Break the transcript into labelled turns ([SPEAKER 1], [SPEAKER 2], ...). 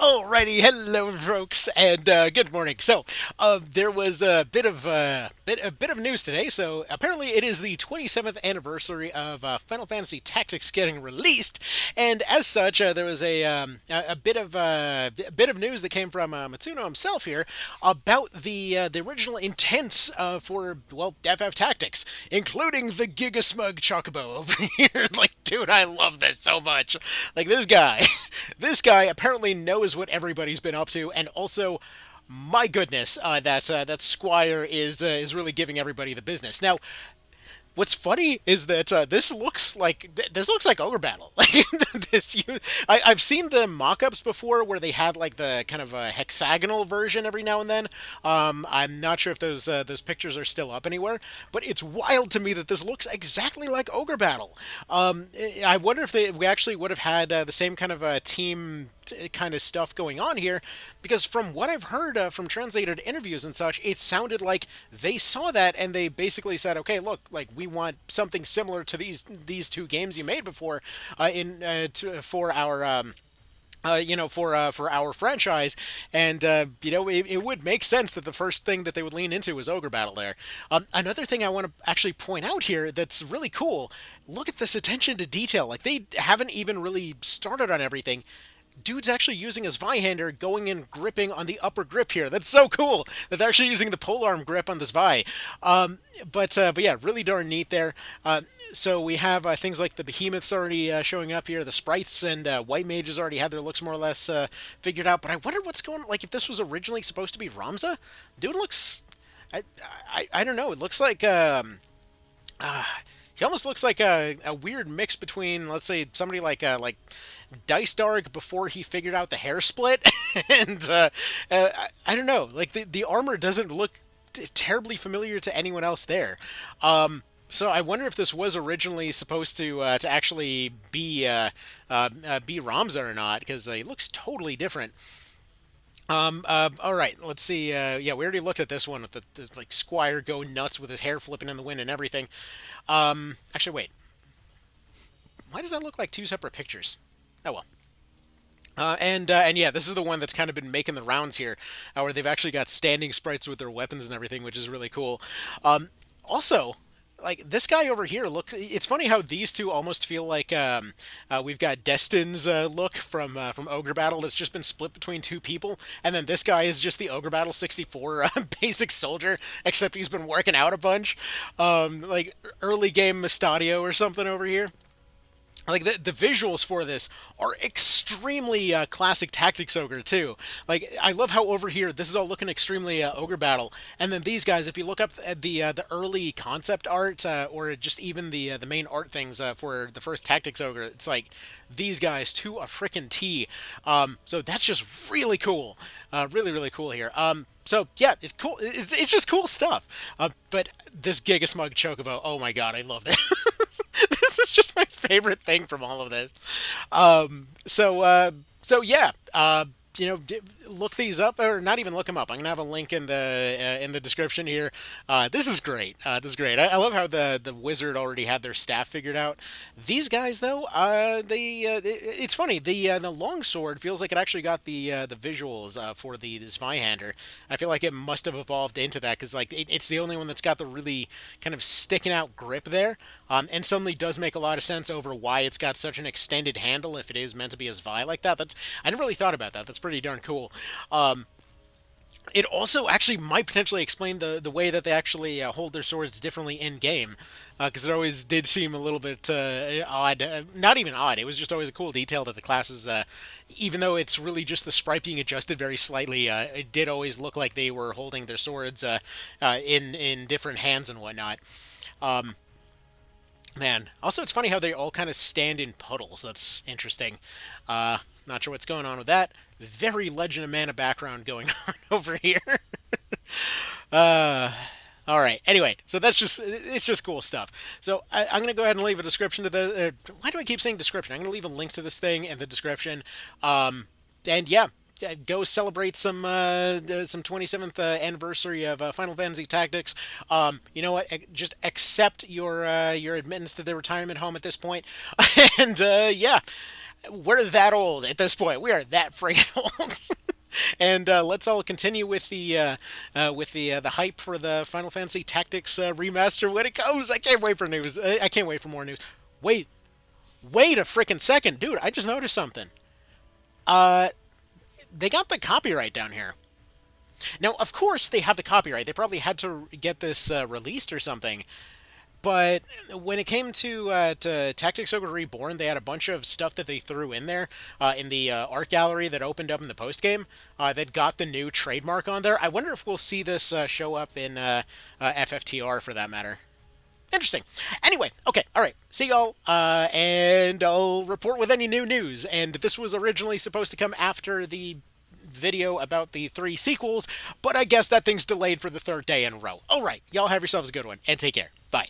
[SPEAKER 1] Alrighty, hello, folks, and good morning. There was a bit of news today. So, apparently, it is the 27th anniversary of Final Fantasy Tactics getting released, and as such, there was a bit of news that came from Matsuno himself here about the original intents for FF Tactics, including the Giga Smug Chocobo over here. Like, dude, I love this so much. Like this guy, this guy apparently knows what everybody's been up to, and also, my goodness, that Squire is really giving everybody the business. Now, what's funny is that this looks like Ogre Battle. Like I've seen the mock-ups before where they had like the kind of a hexagonal version every now and then. I'm not sure if those pictures are still up anywhere, but it's wild to me that this looks exactly like Ogre Battle. I wonder if we actually would have had the same kind of team kind of stuff going on here, because from what I've heard from translated interviews and such, it sounded like they saw that and they basically said, okay, look, like we want something similar to these two games you made before for our for our franchise, and it would make sense that the first thing that they would lean into was Ogre Battle there. Another thing I want to actually point out here that's really cool. Look at this attention to detail. Like they haven't even really started on everything. Dude's actually using his Vihander, going and gripping on the upper grip here. That's so cool that they're actually using the polearm grip on this Vi. But yeah, really darn neat there. So we have things like the behemoths already showing up here. The sprites and white mages already had their looks more or less figured out. But I wonder what's going on. Like if this was originally supposed to be Ramza, dude looks. I don't know. It looks like. He almost looks like a weird mix between, let's say, somebody like Dice Dark before he figured out the hair split, and I don't know, like the armor doesn't look terribly familiar to anyone else there. So I wonder if this was originally supposed to actually be Ramza or not, because he looks totally different. All right, let's see. Yeah, we already looked at this one with the like Squire go nuts with his hair flipping in the wind and everything. Actually, wait. Why does that look like two separate pictures? Oh well. And yeah, this is the one that's kind of been making the rounds here, where they've actually got standing sprites with their weapons and everything, which is really cool. Also, like this guy over here, look. It's funny how these two almost feel like we've got Destin's look from Ogre Battle that's just been split between two people, and then this guy is just the Ogre Battle 64 basic soldier, except he's been working out a bunch, like early game Mustadio or something over here. Like the visuals for this are extremely classic Tactics Ogre too. Like I love how over here this is all looking extremely Ogre Battle, and then these guys, if you look up at the early concept art or just even the main art things for the first Tactics Ogre, it's like these guys to a frickin' T. So that's just really cool, really cool here. So yeah, it's cool. It's just cool stuff. But this Giga Smug Chocobo, oh my god, I love it. This is just my favorite thing from all of this. So yeah, look these up, or not even look them up. I'm gonna have a link in the description here. This is great. This is great. I love how the wizard already had their staff figured out. These guys though, it's funny. The longsword feels like it actually got the visuals for this Vihander. I feel like it must have evolved into that because like it's the only one that's got the really kind of sticking out grip there. And suddenly does make a lot of sense over why it's got such an extended handle if it is meant to be as Vi like that. I never really thought about that. That's pretty darn cool. It also actually might potentially explain the way that they actually hold their swords differently in game, because it always did seem a little bit odd. Not even odd. It was just always a cool detail that the classes, even though it's really just the sprite being adjusted very slightly, it did always look like they were holding their swords in different hands and whatnot. Um, Man, also it's funny how they all kind of stand in puddles. That's interesting. Not sure what's going on with that. Very Legend of Mana background going on over here. uh, all right. Anyway, so it's just cool stuff. So I'm gonna go ahead and leave a description to the. Why do I keep saying description? I'm gonna leave a link to this thing in the description. And yeah, go celebrate some 27th anniversary of Final Fantasy Tactics. You know what? Just accept your admittance to the retirement home at this point, and yeah. We're that old at this point. We are that freaking old. And let's all continue with the hype for the Final Fantasy Tactics remaster when it comes. I can't wait for news. I can't wait for more news. Wait, wait a freaking second, dude! I just noticed something. Uh, they got the copyright down here. Now, of course, they have the copyright. They probably had to get this released or something. But when it came to Tactics Ogre Reborn, they had a bunch of stuff that they threw in there in the art gallery that opened up in the post game that got the new trademark on there. I wonder if we'll see this show up in FFTR for that matter. Interesting. Anyway, okay, all right. See y'all, and I'll report with any new news. And this was originally supposed to come after the video about the 3 sequels, but I guess that thing's delayed for the 3rd day in a row. All right, y'all have yourselves a good one, and take care. Bye.